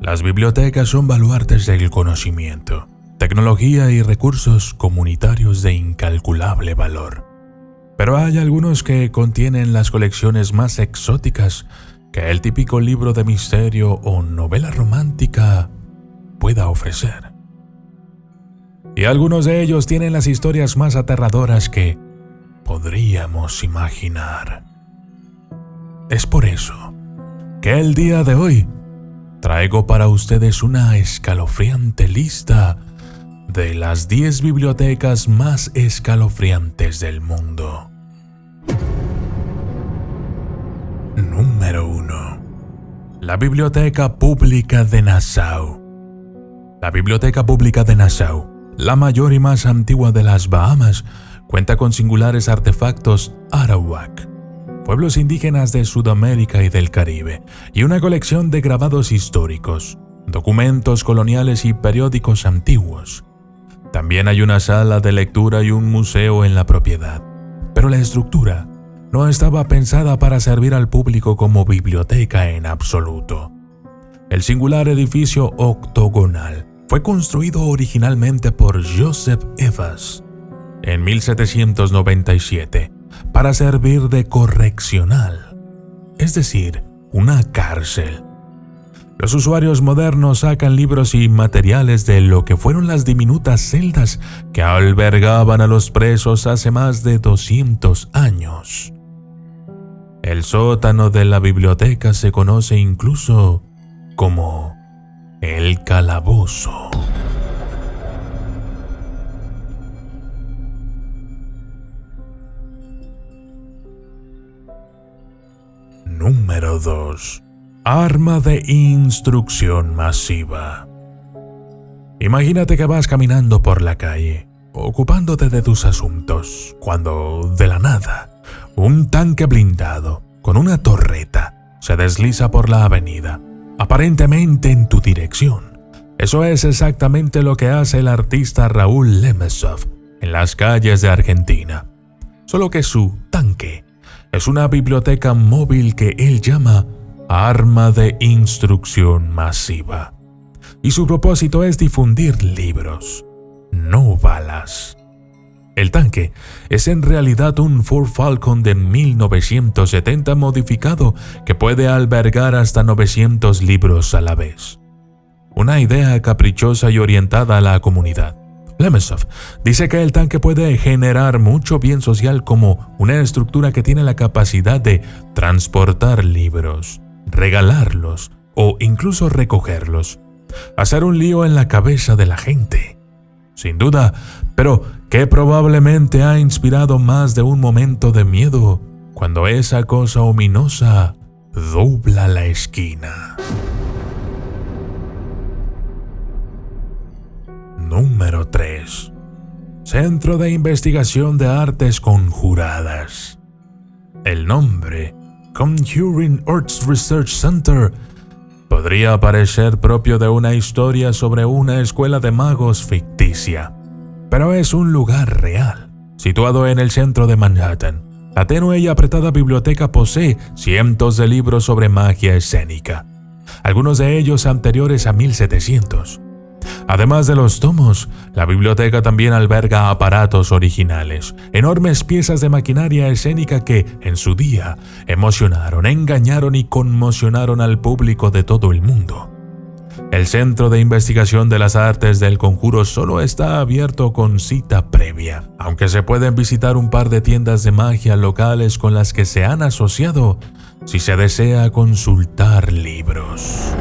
Las bibliotecas son baluartes del conocimiento, tecnología y recursos comunitarios de incalculable valor. Pero hay algunos que contienen las colecciones más exóticas que el típico libro de misterio o novela romántica pueda ofrecer. Y algunos de ellos tienen las historias más aterradoras que podríamos imaginar. Es por eso que el día de hoy traigo para ustedes una escalofriante lista de las 10 bibliotecas más escalofriantes del mundo. Número 1. La Biblioteca Pública de Nassau. La Biblioteca Pública de Nassau, la mayor y más antigua de las Bahamas, cuenta con singulares artefactos arawak, pueblos indígenas de Sudamérica y del Caribe, y una colección de grabados históricos, documentos coloniales y periódicos antiguos. También hay una sala de lectura y un museo en la propiedad, pero la estructura no estaba pensada para servir al público como biblioteca en absoluto. El singular edificio octogonal fue construido originalmente por Joseph Evans en 1797 para servir de correccional, es decir, una cárcel. Los usuarios modernos sacan libros y materiales de lo que fueron las diminutas celdas que albergaban a los presos hace más de 200 años. El sótano de la biblioteca se conoce incluso como el calabozo. Número 2. Arma de instrucción masiva. Imagínate que vas caminando por la calle, ocupándote de tus asuntos, cuando, de la nada, un tanque blindado con una torreta se desliza por la avenida, aparentemente en tu dirección. Eso es exactamente lo que hace el artista Raúl Lemesov en las calles de Argentina. Solo que su tanque es una biblioteca móvil que él llama arma de instrucción masiva. Y su propósito es difundir libros, no balas. El tanque es en realidad un Ford Falcon de 1970 modificado que puede albergar hasta 900 libros a la vez. Una idea caprichosa y orientada a la comunidad. Lemesov dice que el tanque puede generar mucho bien social como una estructura que tiene la capacidad de transportar libros, regalarlos o incluso recogerlos, hacer un lío en la cabeza de la gente. Sin duda, pero que probablemente ha inspirado más de un momento de miedo cuando esa cosa ominosa dobla la esquina. Número 3. Centro de Investigación de Artes Conjuradas. El nombre, Conjuring Arts Research Center, podría parecer propio de una historia sobre una escuela de magos ficticia, pero es un lugar real, situado en el centro de Manhattan. La tenue y apretada biblioteca posee cientos de libros sobre magia escénica, algunos de ellos anteriores a 1700. Además de los tomos, la biblioteca también alberga aparatos originales, enormes piezas de maquinaria escénica que, en su día, emocionaron, engañaron y conmocionaron al público de todo el mundo. El Centro de Investigación de las Artes del Conjuro solo está abierto con cita previa, aunque se pueden visitar un par de tiendas de magia locales con las que se han asociado si se desea consultar libros.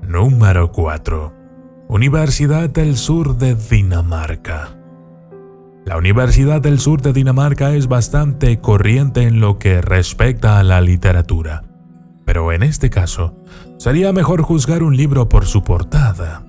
Número 4. Universidad del Sur de Dinamarca. La Universidad del Sur de Dinamarca es bastante corriente en lo que respecta a la literatura, pero en este caso, sería mejor juzgar un libro por su portada.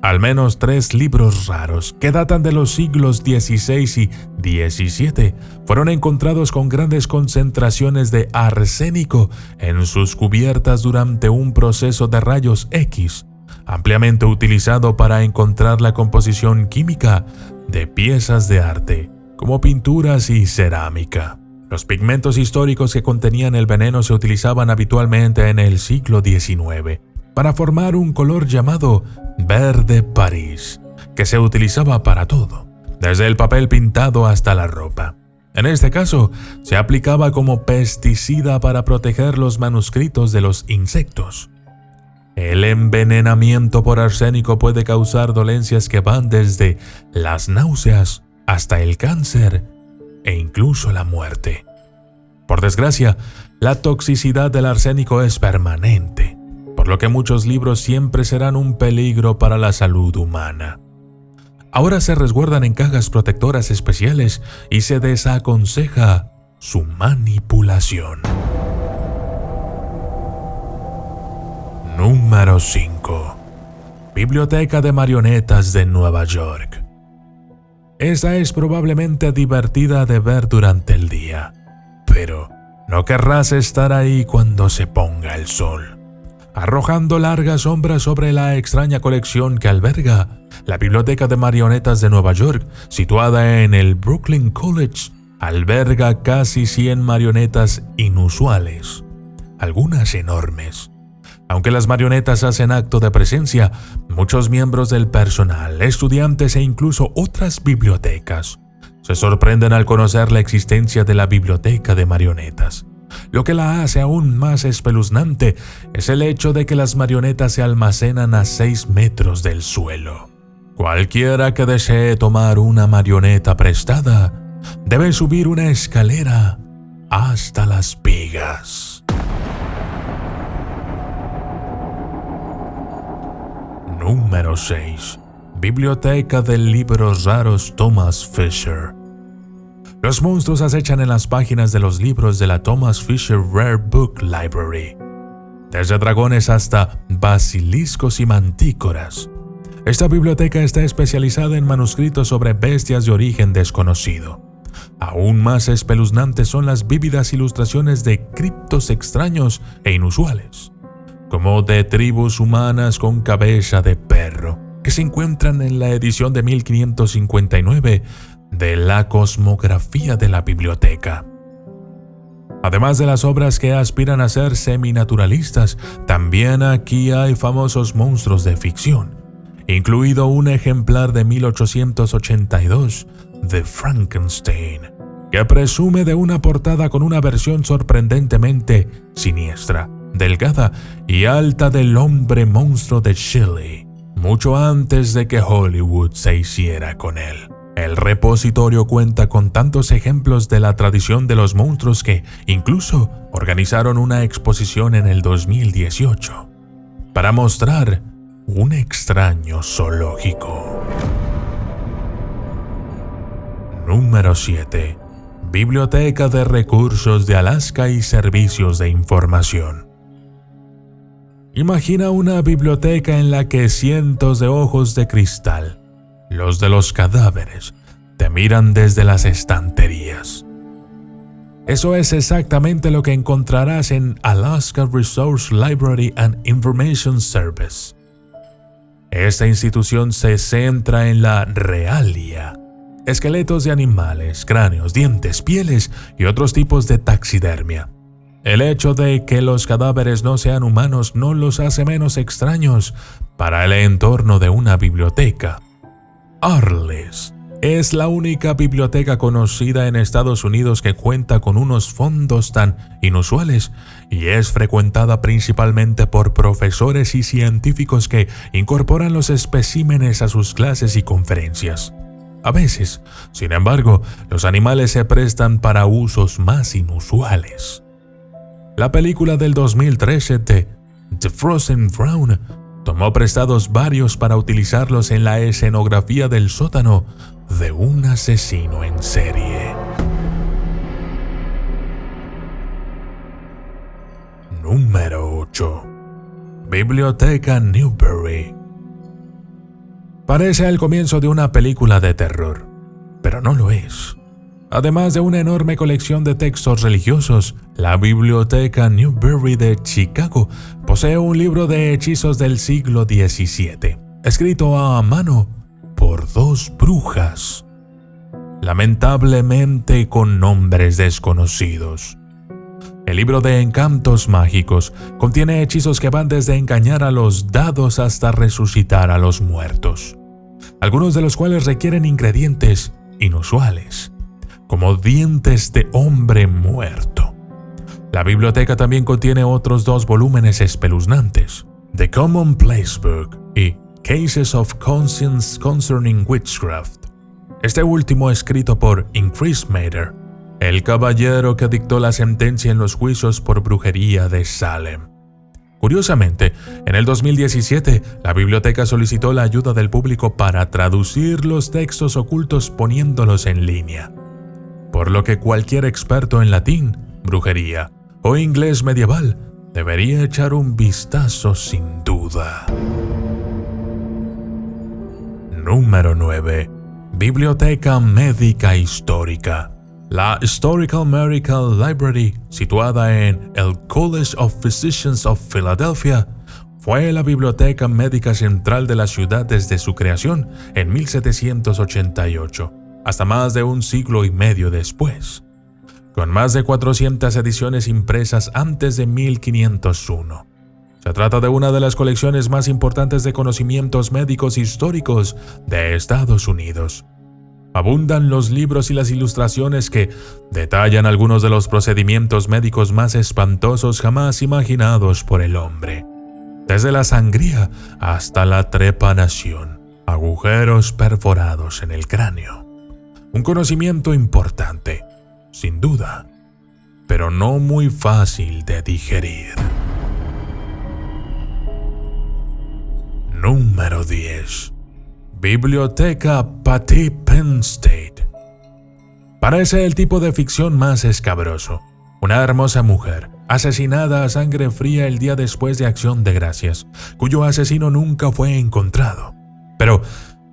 Al menos 3 libros raros, que datan de los siglos XVI y XVII, fueron encontrados con grandes concentraciones de arsénico en sus cubiertas durante un proceso de rayos X, ampliamente utilizado para encontrar la composición química de piezas de arte, como pinturas y cerámica. Los pigmentos históricos que contenían el veneno se utilizaban habitualmente en el siglo XIX para formar un color llamado verde París, que se utilizaba para todo, desde el papel pintado hasta la ropa. En este caso, se aplicaba como pesticida para proteger los manuscritos de los insectos. El envenenamiento por arsénico puede causar dolencias que van desde las náuseas hasta el cáncer e incluso la muerte. Por desgracia, la toxicidad del arsénico es permanente, por lo que muchos libros siempre serán un peligro para la salud humana. Ahora se resguardan en cajas protectoras especiales y se desaconseja su manipulación. Número 5. Biblioteca de Marionetas de Nueva York. Esta es probablemente divertida de ver durante el día, pero no querrás estar ahí cuando se ponga el sol, arrojando largas sombras sobre la extraña colección que alberga la Biblioteca de Marionetas de Nueva York, situada en el Brooklyn College. Alberga casi 100 marionetas inusuales, algunas enormes. Aunque las marionetas hacen acto de presencia, muchos miembros del personal, estudiantes e incluso otras bibliotecas se sorprenden al conocer la existencia de la Biblioteca de Marionetas. Lo que la hace aún más espeluznante es el hecho de que las marionetas se almacenan a 6 metros del suelo. Cualquiera que desee tomar una marioneta prestada debe subir una escalera hasta las vigas. Número 6. Biblioteca de libros raros Thomas Fisher. Los monstruos acechan en las páginas de los libros de la Thomas Fisher Rare Book Library, desde dragones hasta basiliscos y mantícoras. Esta biblioteca está especializada en manuscritos sobre bestias de origen desconocido. Aún más espeluznantes son las vívidas ilustraciones de criptos extraños e inusuales, como de tribus humanas con cabeza de perro, que se encuentran en la edición de 1559 de la Cosmografía de la Biblioteca. Además de las obras que aspiran a ser seminaturalistas, también aquí hay famosos monstruos de ficción, incluido un ejemplar de 1882 de Frankenstein, que presume de una portada con una versión sorprendentemente siniestra, delgada y alta del hombre monstruo de Shelley, mucho antes de que Hollywood se hiciera con él. El repositorio cuenta con tantos ejemplos de la tradición de los monstruos que incluso organizaron una exposición en el 2018 para mostrar un extraño zoológico. Número 7. Biblioteca de Recursos de Alaska y Servicios de Información. Imagina una biblioteca en la que cientos de ojos de cristal, los de los cadáveres, te miran desde las estanterías. Eso es exactamente lo que encontrarás en Alaska Resource Library and Information Service. Esta institución se centra en la realia, esqueletos de animales, cráneos, dientes, pieles y otros tipos de taxidermia. El hecho de que los cadáveres no sean humanos no los hace menos extraños para el entorno de una biblioteca. Arliss es la única biblioteca conocida en Estados Unidos que cuenta con unos fondos tan inusuales y es frecuentada principalmente por profesores y científicos que incorporan los especímenes a sus clases y conferencias. A veces, sin embargo, los animales se prestan para usos más inusuales. La película del 2013 de The Frozen Throne tomó prestados varios para utilizarlos en la escenografía del sótano de un asesino en serie. Número 8. Biblioteca Newberry. Parece el comienzo de una película de terror, pero no lo es. Además de una enorme colección de textos religiosos, la Biblioteca Newberry de Chicago posee un libro de hechizos del siglo XVII, escrito a mano por 2 brujas. lamentablemente con nombres desconocidos. El libro de encantos mágicos contiene hechizos que van desde engañar a los dados hasta resucitar a los muertos, algunos de los cuales requieren ingredientes inusuales, como dientes de hombre muerto. La biblioteca también contiene otros 2 volúmenes espeluznantes, The Commonplace Book y Cases of Conscience Concerning Witchcraft. Este último escrito por Increase Mather, el caballero que dictó la sentencia en los juicios por brujería de Salem. Curiosamente, en el 2017, la biblioteca solicitó la ayuda del público para traducir los textos ocultos poniéndolos en línea, por lo que cualquier experto en latín, brujería o inglés medieval debería echar un vistazo sin duda. Número 9. Biblioteca Médica Histórica. La Historical Medical Library, situada en el College of Physicians of Philadelphia, fue la biblioteca médica central de la ciudad desde su creación en 1788, hasta más de un siglo y medio después, con más de 400 ediciones impresas antes de 1501. Se trata de una de las colecciones más importantes de conocimientos médicos históricos de Estados Unidos. Abundan los libros y las ilustraciones que detallan algunos de los procedimientos médicos más espantosos jamás imaginados por el hombre, desde la sangría hasta la trepanación, agujeros perforados en el cráneo. Un conocimiento importante, sin duda, pero no muy fácil de digerir. Número 10. Biblioteca Patty Penn State. Parece el tipo de ficción más escabroso. Una hermosa mujer, asesinada a sangre fría el día después de Acción de Gracias, cuyo asesino nunca fue encontrado. Pero,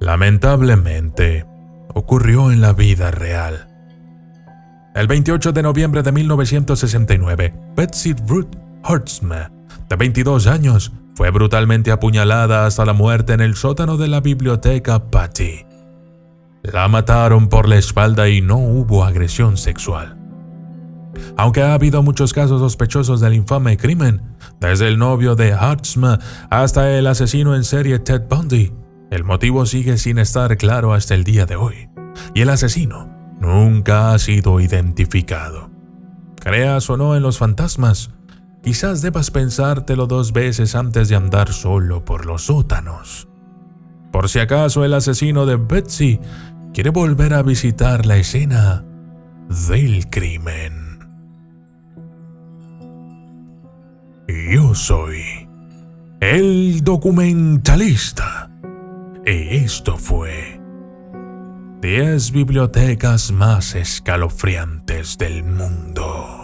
lamentablemente, ocurrió en la vida real. El 28 de noviembre de 1969, Betsy Ruth Hartzma, de 22 años, fue brutalmente apuñalada hasta la muerte en el sótano de la biblioteca Patty. La mataron por la espalda y no hubo agresión sexual. Aunque ha habido muchos casos sospechosos del infame crimen, desde el novio de Hartzma hasta el asesino en serie Ted Bundy, el motivo sigue sin estar claro hasta el día de hoy, y el asesino nunca ha sido identificado. Creas o no en los fantasmas, quizás debas pensártelo 2 veces antes de andar solo por los sótanos. Por si acaso el asesino de Betsy quiere volver a visitar la escena del crimen. Yo soy el documentalista y esto fue 10 bibliotecas más escalofriantes del mundo.